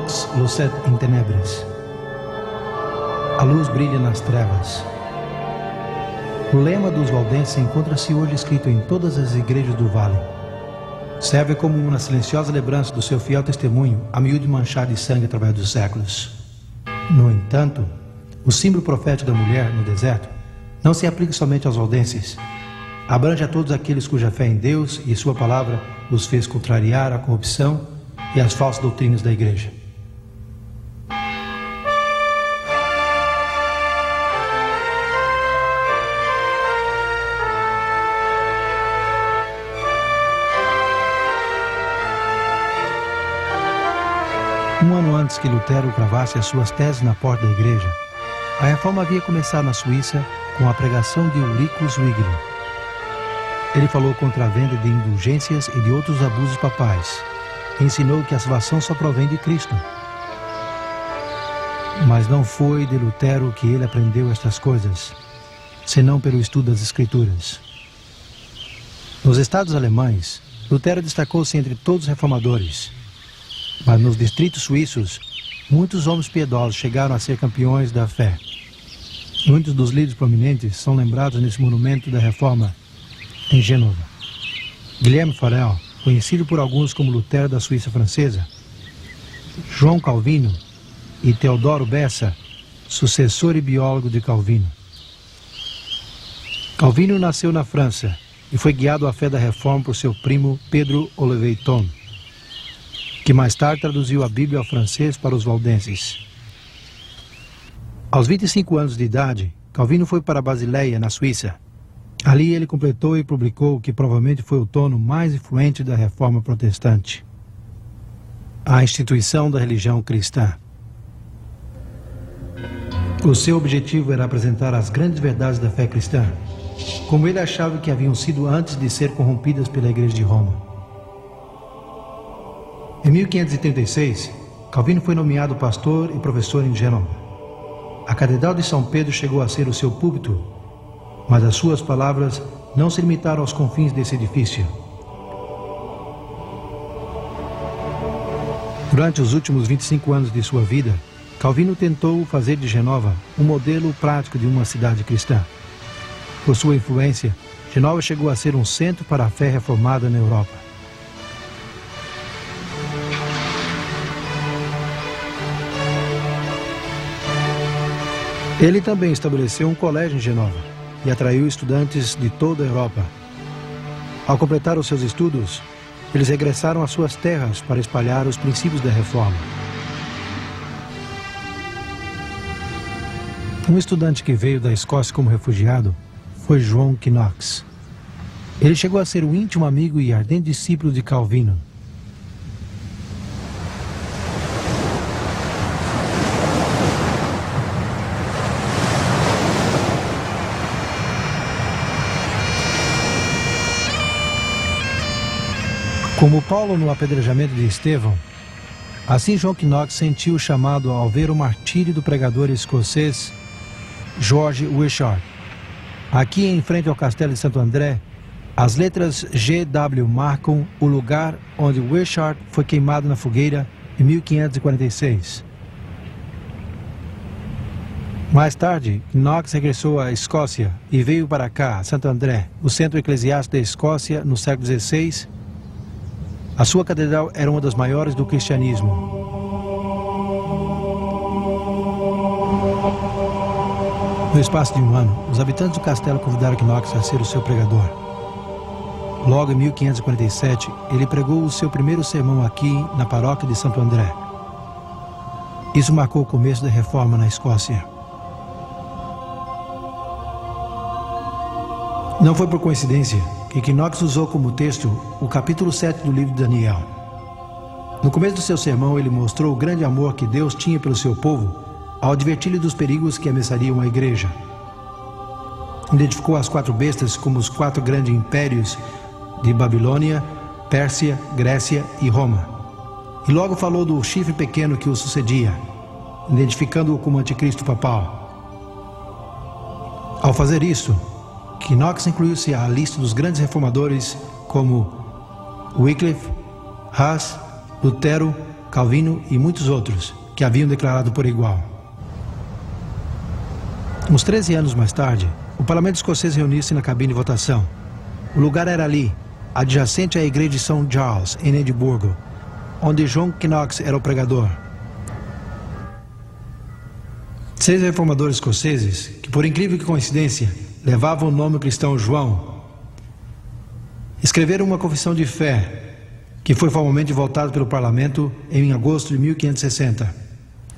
Lux lucet in tenebris. A luz brilha nas trevas. O lema dos valdenses encontra-se hoje escrito em todas as igrejas do vale. Serve como uma silenciosa lembrança do seu fiel testemunho, a miúde manchado de sangue através dos séculos. No entanto, o símbolo profético da mulher no deserto não se aplica somente aos valdenses. Abrange a todos aqueles cuja fé em Deus e sua palavra os fez contrariar a corrupção e as falsas doutrinas da igreja. Um ano antes que Lutero cravasse as suas teses na porta da igreja, a reforma havia começado na Suíça com a pregação de Ulricus Zwingli. Ele falou contra a venda de indulgências e de outros abusos papais. Ensinou que a salvação só provém de Cristo. Mas não foi de Lutero que ele aprendeu estas coisas, senão pelo estudo das Escrituras. Nos estados alemães, Lutero destacou-se entre todos os reformadores. Mas nos distritos suíços, muitos homens piedosos chegaram a ser campeões da fé. Muitos dos líderes prominentes são lembrados nesse monumento da Reforma em Gênova. Guilherme Farel, conhecido por alguns como Lutero da Suíça francesa, João Calvino e Teodoro Bessa, sucessor e biólogo de Calvino. Calvino nasceu na França e foi guiado à fé da Reforma por seu primo Pedro Oliveiton, que mais tarde traduziu a Bíblia ao francês para os valdenses. Aos 25 anos de idade, Calvino foi para Basileia, na Suíça. Ali ele completou e publicou o que provavelmente foi o tomo mais influente da Reforma Protestante: a instituição da religião cristã. O seu objetivo era apresentar as grandes verdades da fé cristã, como ele achava que haviam sido antes de ser corrompidas pela Igreja de Roma. Em 1536, Calvino foi nomeado pastor e professor em Gênova. A Catedral de São Pedro chegou a ser o seu púlpito, mas as suas palavras não se limitaram aos confins desse edifício. Durante os últimos 25 anos de sua vida, Calvino tentou fazer de Gênova um modelo prático de uma cidade cristã. Por sua influência, Gênova chegou a ser um centro para a fé reformada na Europa. Ele também estabeleceu um colégio em Gênova e atraiu estudantes de toda a Europa. Ao completar os seus estudos, eles regressaram às suas terras para espalhar os princípios da Reforma. Um estudante que veio da Escócia como refugiado foi João Knox. Ele chegou a ser o íntimo amigo e ardente discípulo de Calvino. Como Paulo no apedrejamento de Estevão, assim João Knox sentiu o chamado ao ver o martírio do pregador escocês George Wishart. Aqui em frente ao castelo de Santo André, as letras GW marcam o lugar onde Wishart foi queimado na fogueira em 1546. Mais tarde, Knox regressou à Escócia e veio para cá, Santo André, o centro eclesiástico da Escócia no século XVI. A sua catedral era uma das maiores do cristianismo. No espaço de um ano, os habitantes do castelo convidaram Knox a ser o seu pregador. Logo em 1547, ele pregou o seu primeiro sermão aqui na paróquia de Santo André. Isso marcou o começo da Reforma na Escócia. Não foi por coincidência que Knox usou como texto o capítulo 7 do livro de Daniel. No começo do seu sermão, ele mostrou o grande amor que Deus tinha pelo seu povo ao advertir-lhe dos perigos que ameaçariam a igreja. Identificou as 4 bestas como os 4 grandes impérios de Babilônia, Pérsia, Grécia e Roma. E logo falou do chifre pequeno que o sucedia, identificando-o como anticristo papal. Ao fazer isso, Knox incluiu-se à lista dos grandes reformadores como Wycliffe, Hus, Lutero, Calvino e muitos outros que haviam declarado por igual. Uns 13 anos mais tarde, o parlamento escocês reuniu-se na cabine de votação. O lugar era ali, adjacente à igreja de São Giles, em Edimburgo, onde John Knox era o pregador. 6 reformadores escoceses, que por incrível que coincidência, levavam o nome cristão João, escreveram uma confissão de fé, que foi formalmente votada pelo parlamento em agosto de 1560.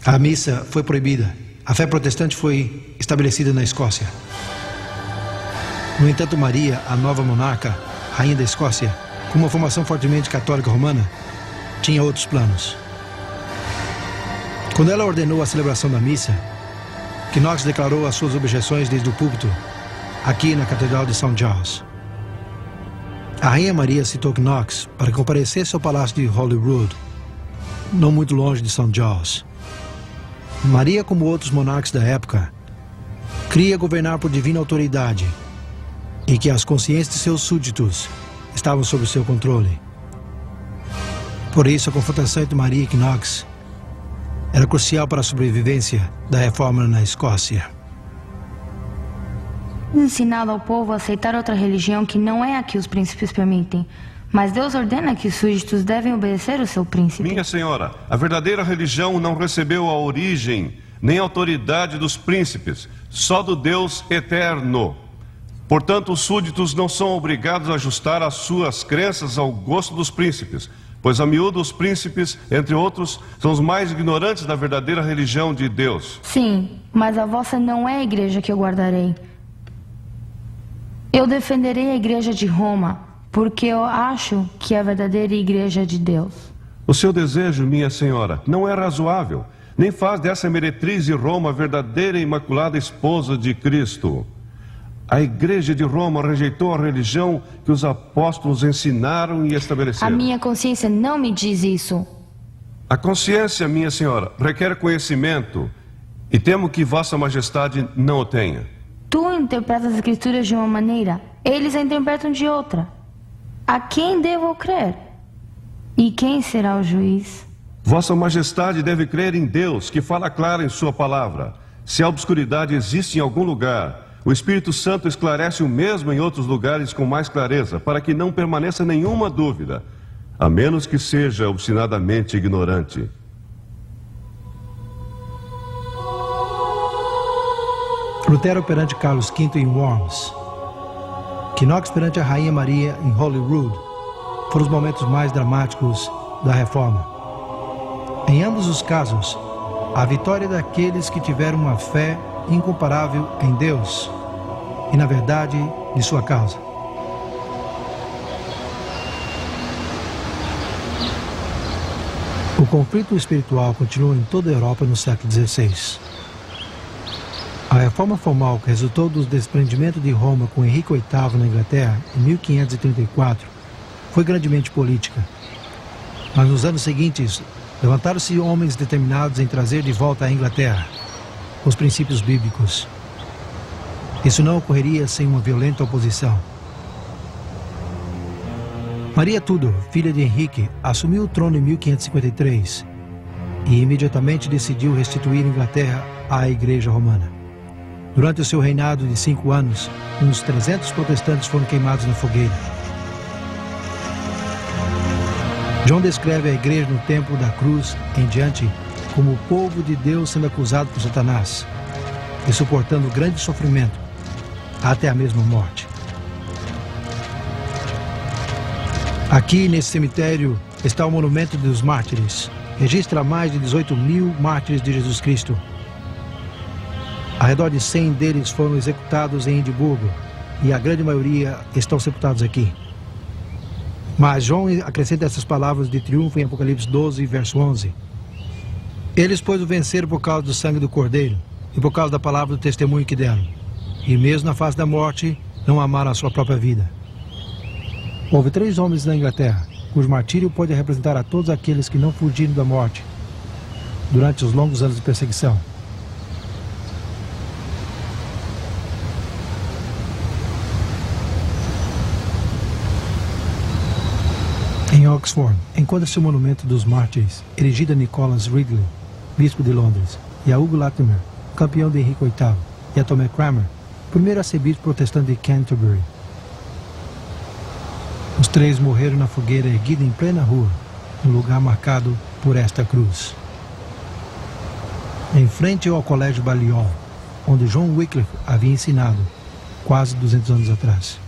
A missa foi proibida. A fé protestante foi estabelecida na Escócia. No entanto, Maria, a nova monarca, rainha da Escócia, com uma formação fortemente católica romana, tinha outros planos. Quando ela ordenou a celebração da missa, Knox declarou as suas objeções desde o púlpito, aqui na Catedral de St. Giles. A rainha Maria citou Knox para que comparecesse ao palácio de Holyrood, não muito longe de St. Giles. Maria, como outros monarcas da época, cria governar por divina autoridade e que as consciências de seus súditos estavam sob seu controle. Por isso, a confrontação entre Maria e Knox era crucial para a sobrevivência da reforma na Escócia. Ensinado ao povo a aceitar outra religião que não é a que os príncipes permitem, mas Deus ordena que os súditos devem obedecer ao seu príncipe. Minha senhora, a verdadeira religião não recebeu a origem nem a autoridade dos príncipes, só do Deus eterno. Portanto, os súditos não são obrigados a ajustar as suas crenças ao gosto dos príncipes, pois a miúdo os príncipes, entre outros, são os mais ignorantes da verdadeira religião de Deus. Sim, mas a vossa não é a igreja que eu guardarei. Eu defenderei a igreja de Roma, porque eu acho que é a verdadeira igreja de Deus. O seu desejo, minha senhora, não é razoável, nem faz dessa meretriz de Roma a verdadeira e imaculada esposa de Cristo. A igreja de Roma rejeitou a religião que os apóstolos ensinaram e estabeleceram. A minha consciência não me diz isso. A consciência, minha senhora, requer conhecimento, e temo que vossa majestade não o tenha. Tu interpretas as escrituras de uma maneira, eles a interpretam de outra. A quem devo crer? E quem será o juiz? Vossa majestade deve crer em Deus, que fala claro em sua palavra. Se a obscuridade existe em algum lugar, o Espírito Santo esclarece o mesmo em outros lugares com mais clareza, para que não permaneça nenhuma dúvida, a menos que seja obstinadamente ignorante. Lutero perante Carlos V em Worms, Knox perante a Rainha Maria em Holyrood, foram os momentos mais dramáticos da Reforma. Em ambos os casos, a vitória daqueles que tiveram uma fé incomparável em Deus e na verdade de sua causa. O conflito espiritual continuou em toda a Europa no século XVI. A reforma formal que resultou do desprendimento de Roma com Henrique VIII na Inglaterra em 1534 foi grandemente política. Mas nos anos seguintes, levantaram-se homens determinados em trazer de volta à Inglaterra os princípios bíblicos. Isso não ocorreria sem uma violenta oposição. Maria Tudor, filha de Henrique, assumiu o trono em 1553 e imediatamente decidiu restituir a Inglaterra à Igreja Romana. Durante o seu reinado de 5 anos, uns 300 protestantes foram queimados na fogueira. John descreve a igreja no tempo da cruz em diante como o povo de Deus sendo acusado por Satanás e suportando grande sofrimento, até a mesma morte. Aqui, nesse cemitério, está o monumento dos mártires. Registra mais de 18.000 mártires de Jesus Cristo. Ao redor de 100 deles foram executados em Edimburgo, e a grande maioria estão sepultados aqui. Mas João acrescenta essas palavras de triunfo em Apocalipse 12, verso 11. Eles, pois, o venceram por causa do sangue do Cordeiro e por causa da palavra do testemunho que deram. E mesmo na face da morte, não amaram a sua própria vida. Houve 3 homens na Inglaterra, cujo martírio pode representar a todos aqueles que não fugiram da morte durante os longos anos de perseguição. Em Oxford, encontra-se o monumento dos mártires, erigido a Nicholas Ridley, bispo de Londres, e a Hugo Latimer, campeão de Henrique VIII, e a Thomas Cranmer, primeiro arcebispo protestante de Canterbury. Os três morreram na fogueira erguida em plena rua, no lugar marcado por esta cruz. Em frente ao Colégio Balliol, onde John Wycliffe havia ensinado, quase 200 anos atrás.